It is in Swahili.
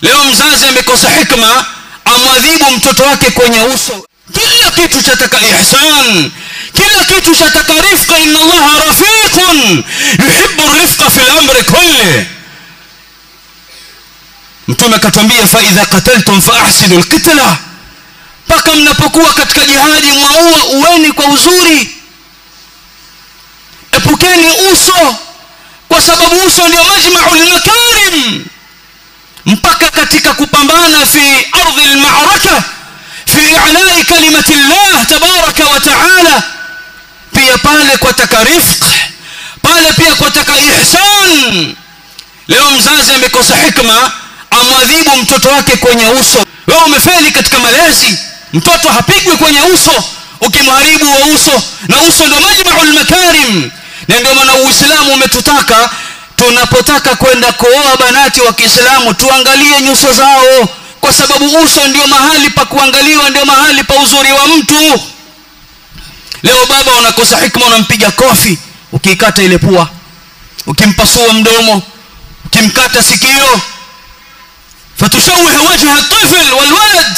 Leo mzazi amekosa hikma, amwadhibu mtoto wake kwenye uso. Kila kitu chataka ihsan, kila kitu chataka rifqa. Inna Allaha rafiqun yuhibbu rifqa fil amri kulli. Mtume akatwambia fa idha qataltum fa ahsinu alqitla, paka mnapokuwa katika jihadi mwaua uweni kwa uzuri. Epukeni uso, kwa sababu uso ndio majma'ul makarim. Mpaka katika kupambana fi ardhi al-ma'raka fi i'la'i kalimati Allah tabaraka wa ta'ala, pia pale kwa taka rifq, pale pia kwa taka ihsan. Leo mzazi amekosa hikma, amwadhibu mtoto wake kwenye uso. Wewe umefeli katika malezi. Mtoto hapigwi kwenye uso, ukimharibu wa uso, na uso ndio majma'ul makarim. Na ndio maana Uislamu umetutaka tunapotaka kwenda kuoa banati wa Kiislamu tuangalie nyuso zao, kwa sababu uso ndio mahali pa kuangaliwa, ndio mahali pa uzuri wa mtu. Leo baba unakosa hikma, unampiga kofi ukikata ile pua, ukimpasua mdomo, ukimkata sikio. Fatushawih wajha at-tifl wal walad